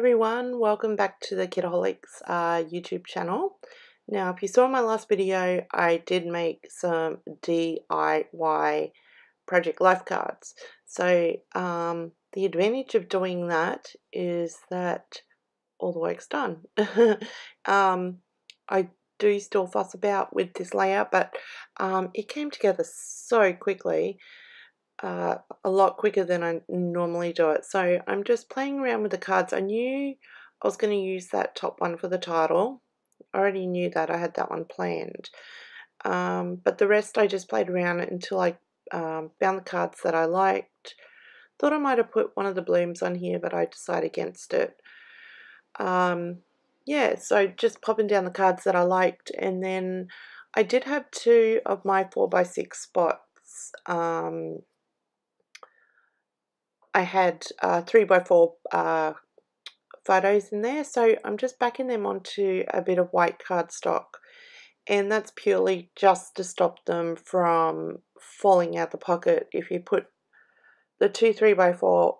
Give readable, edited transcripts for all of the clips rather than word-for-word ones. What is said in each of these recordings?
everyone, welcome back to the Kitaholics YouTube channel. Now, if you saw my last video, I did make some DIY project life cards. So the advantage of doing that is that all the work's done. I do still fuss about with this layout, but it came together so quickly. A lot quicker than I normally do it. So I'm just playing around with the cards. I knew I was going to use that top one for the title. I already knew that. I had that one planned. But the rest I just played around until I found the cards that I liked. Thought I might have put one of the blooms on here, but I decided against it. Yeah, so just popping down the cards that I liked, and then I did have two of my 4x6 spots. I had 3x4 photos in there, so I'm just backing them onto a bit of white cardstock, and that's purely just to stop them from falling out the pocket. If you put the two 3x4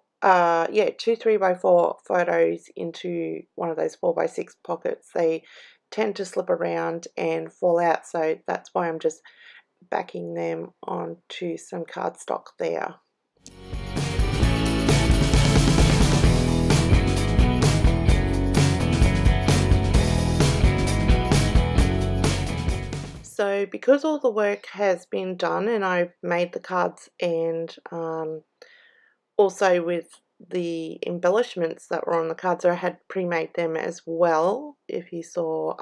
photos into one of those 4x6 pockets, they tend to slip around and fall out, so that's why I'm just backing them onto some cardstock there. So because all the work has been done and I've made the cards, and also with the embellishments that were on the cards, I had pre-made them as well. If you saw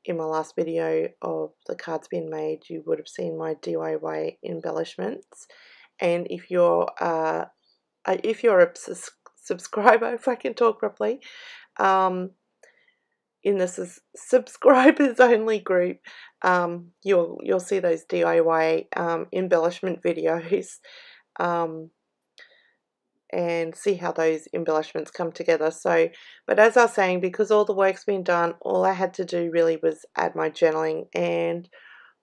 in my last video of the cards being made, you would have seen my DIY embellishments. And if you're a subscriber, if I can talk properly, in this subscribers only group, you'll see those DIY embellishment videos, and see how those embellishments come together. So, but as I was saying, because all the work's been done, all I had to do really was add my journaling, and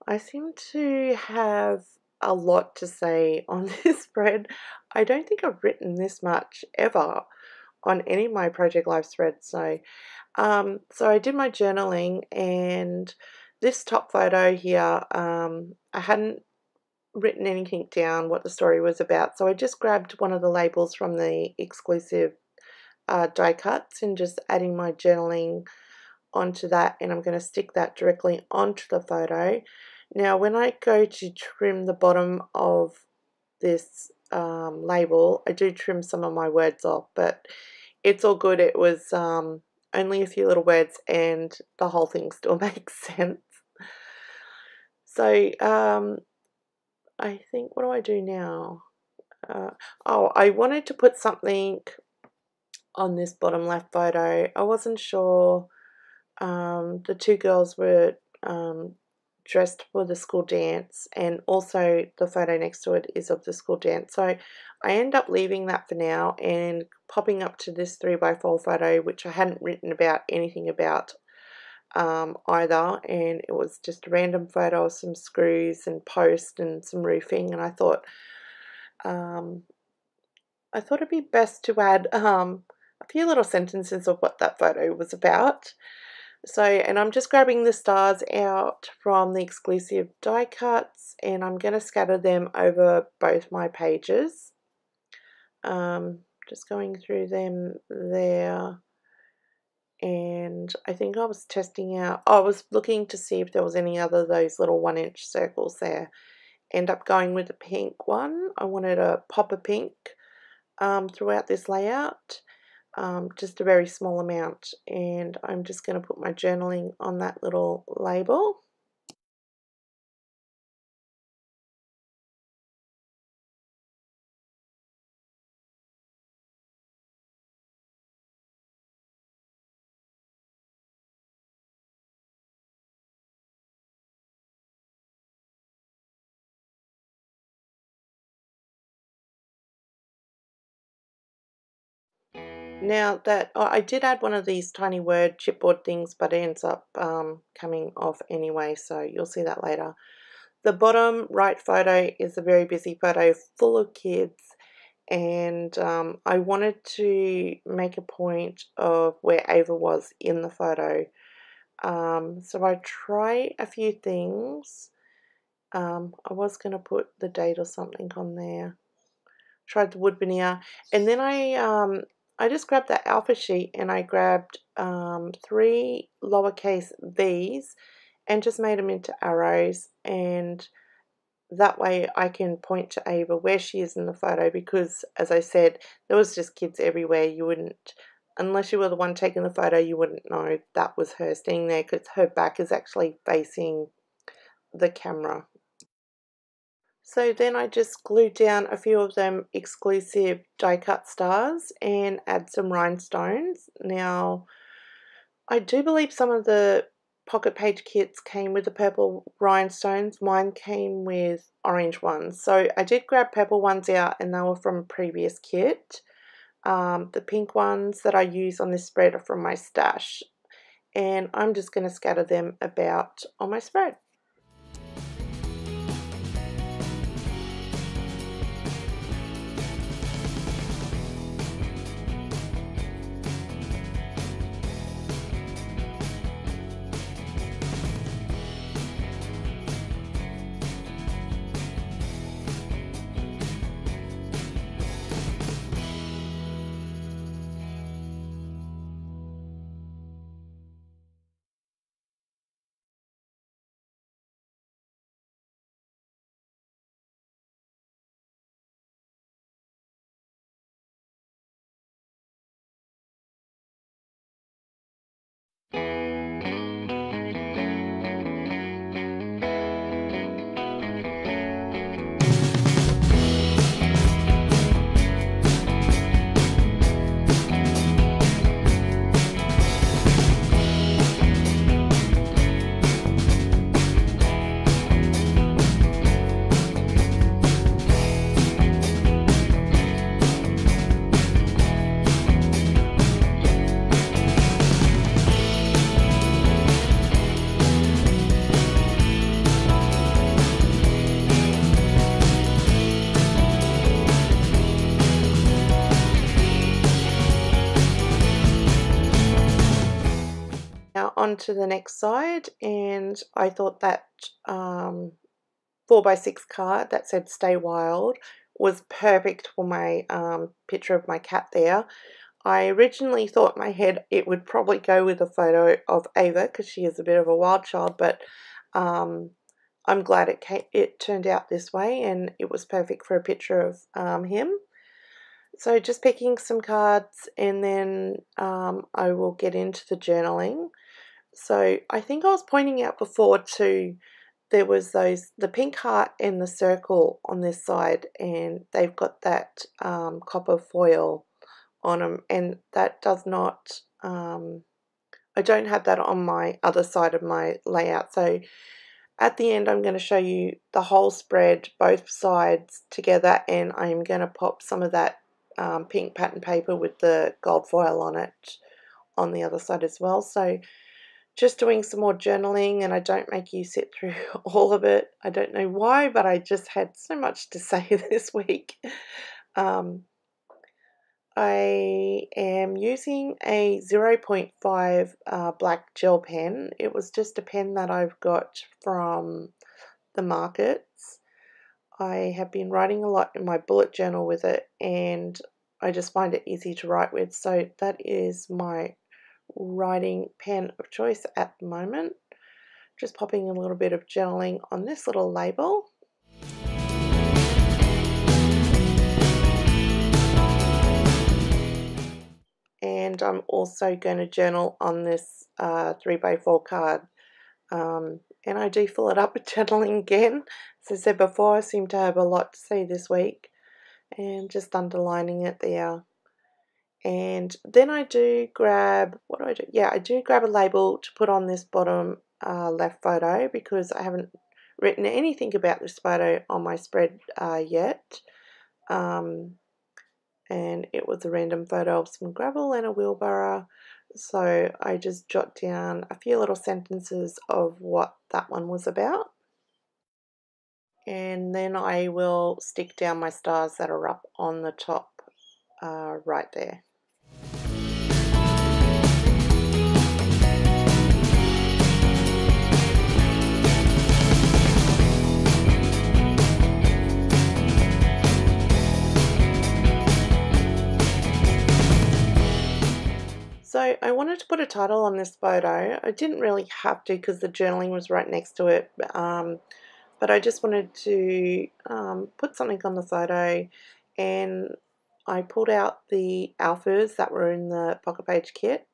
I seem to have a lot to say on this spread. I don't think I've written this much ever on any of my project life threads. So I did my journaling, and this top photo here, I hadn't written anything down what the story was about, so I just grabbed one of the labels from the exclusive die cuts and just adding my journaling onto that, and I'm going to stick that directly onto the photo. Now when I go to trim the bottom of this label, I do trim some of my words off, but it's all good. It was only a few little words, and the whole thing still makes sense. So I think, what do I do now? Oh, I wanted to put something on this bottom left photo. I wasn't sure. The two girls were dressed for the school dance, and also the photo next to it is of the school dance. So I end up leaving that for now and popping up to this 3x4 photo, which I hadn't written about anything about either, and it was just a random photo of some screws and post and some roofing, and I thought it'd be best to add a few little sentences of what that photo was about. So, and I'm just grabbing the stars out from the exclusive die cuts, and I'm going to scatter them over both my pages. Just going through them there, and I think I was testing out, I was looking to see if there was any other of those little 1-inch circles there. End up going with the pink one. I wanted a pop of pink throughout this layout. Just a very small amount, and I'm just going to put my journaling on that little label. Now that I did add one of these tiny word chipboard things, but it ends up coming off anyway, so you'll see that later. The bottom right photo is a very busy photo full of kids, and I wanted to make a point of where Ava was in the photo. So I tried a few things. I was going to put the date or something on there. Tried the wood veneer, and then I just grabbed that alpha sheet and I grabbed 3 lowercase v's and just made them into arrows, and that way I can point to Ava where she is in the photo, because as I said, there was just kids everywhere. You wouldn't, unless you were the one taking the photo, you wouldn't know that was her standing there, because her back is actually facing the camera. So then I just glued down a few of them exclusive die cut stars and add some rhinestones. Now, I do believe some of the pocket page kits came with the purple rhinestones. Mine came with orange ones. So I did grab purple ones out, and they were from a previous kit. The pink ones that I use on this spread are from my stash. And I'm just going to scatter them about on my spread. Now on to the next side, and I thought that 4x6 card that said "Stay Wild" was perfect for my picture of my cat there. I originally thought in my head it would probably go with a photo of Ava, because she is a bit of a wild child, but I'm glad it turned out this way, and it was perfect for a picture of him. So just picking some cards, and then I will get into the journaling. So I think I was pointing out before too, there was the pink heart and the circle on this side, and they've got that copper foil on them, and that does not, I don't have that on my other side of my layout. So at the end I'm going to show you the whole spread, both sides together, and I'm going to pop some of that pink pattern paper with the gold foil on it on the other side as well. So just doing some more journaling, and I don't make you sit through all of it. I don't know why, but I just had so much to say this week. I am using a 0.5 black gel pen. It was just a pen that I've got from the markets. I have been writing a lot in my bullet journal with it, and I just find it easy to write with. So that is my writing pen of choice at the moment. Just popping a little bit of journaling on this little label. And I'm also going to journal on this 3x4 card. And I do fill it up with journaling again. As I said before, I seem to have a lot to say this week, and just underlining it there. And then I do grab, what do I do? Yeah, I do grab a label to put on this bottom left photo, because I haven't written anything about this photo on my spread yet. And it was a random photo of some gravel and a wheelbarrow. So I just jot down a few little sentences of what that one was about. and then I will stick down my stars that are up on the top right there. So I wanted to put a title on this photo. I didn't really have to because the journaling was right next to it, but I just wanted to put something on the photo, and I pulled out the alphas that were in the pocket page kit,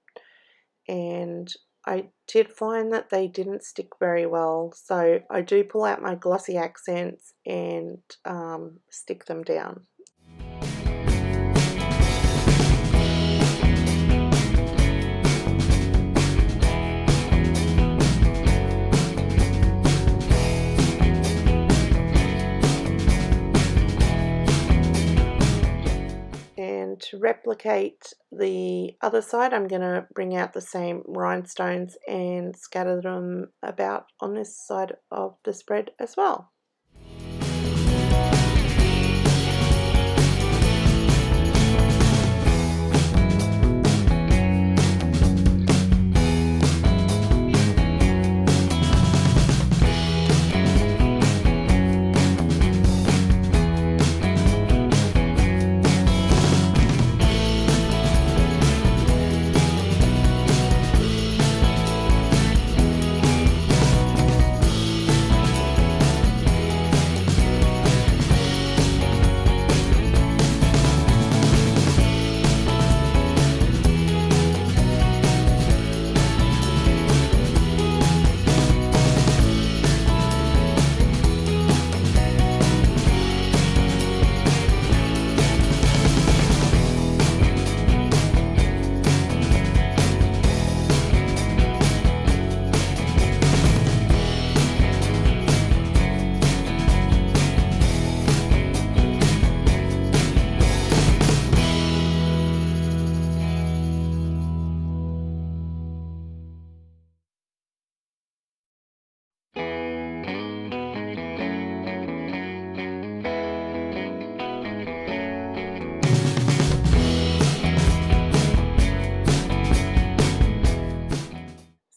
and I did find that they didn't stick very well, so I do pull out my glossy accents and stick them down. And to replicate the other side, I'm going to bring out the same rhinestones and scatter them about on this side of the spread as well.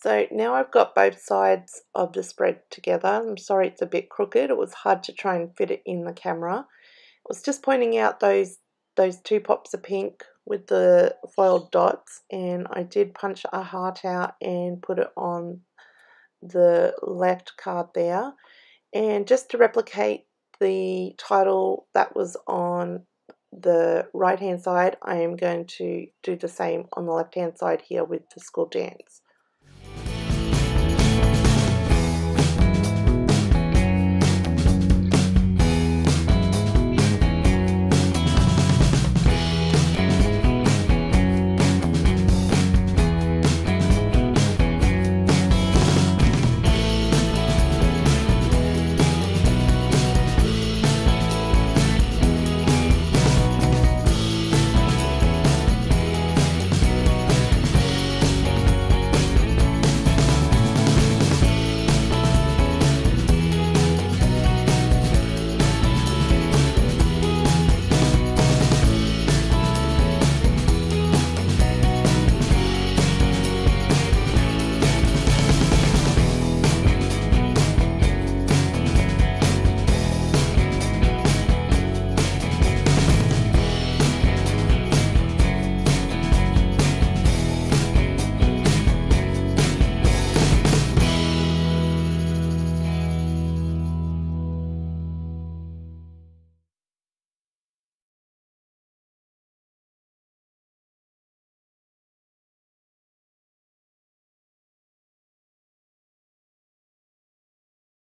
So now I've got both sides of the spread together. I'm sorry it's a bit crooked. It was hard to try and fit it in the camera. I was just pointing out those two pops of pink with the foiled dots, and I did punch a heart out and put it on the left card there. And just to replicate the title that was on the right hand side, I am going to do the same on the left hand side here with the school dance.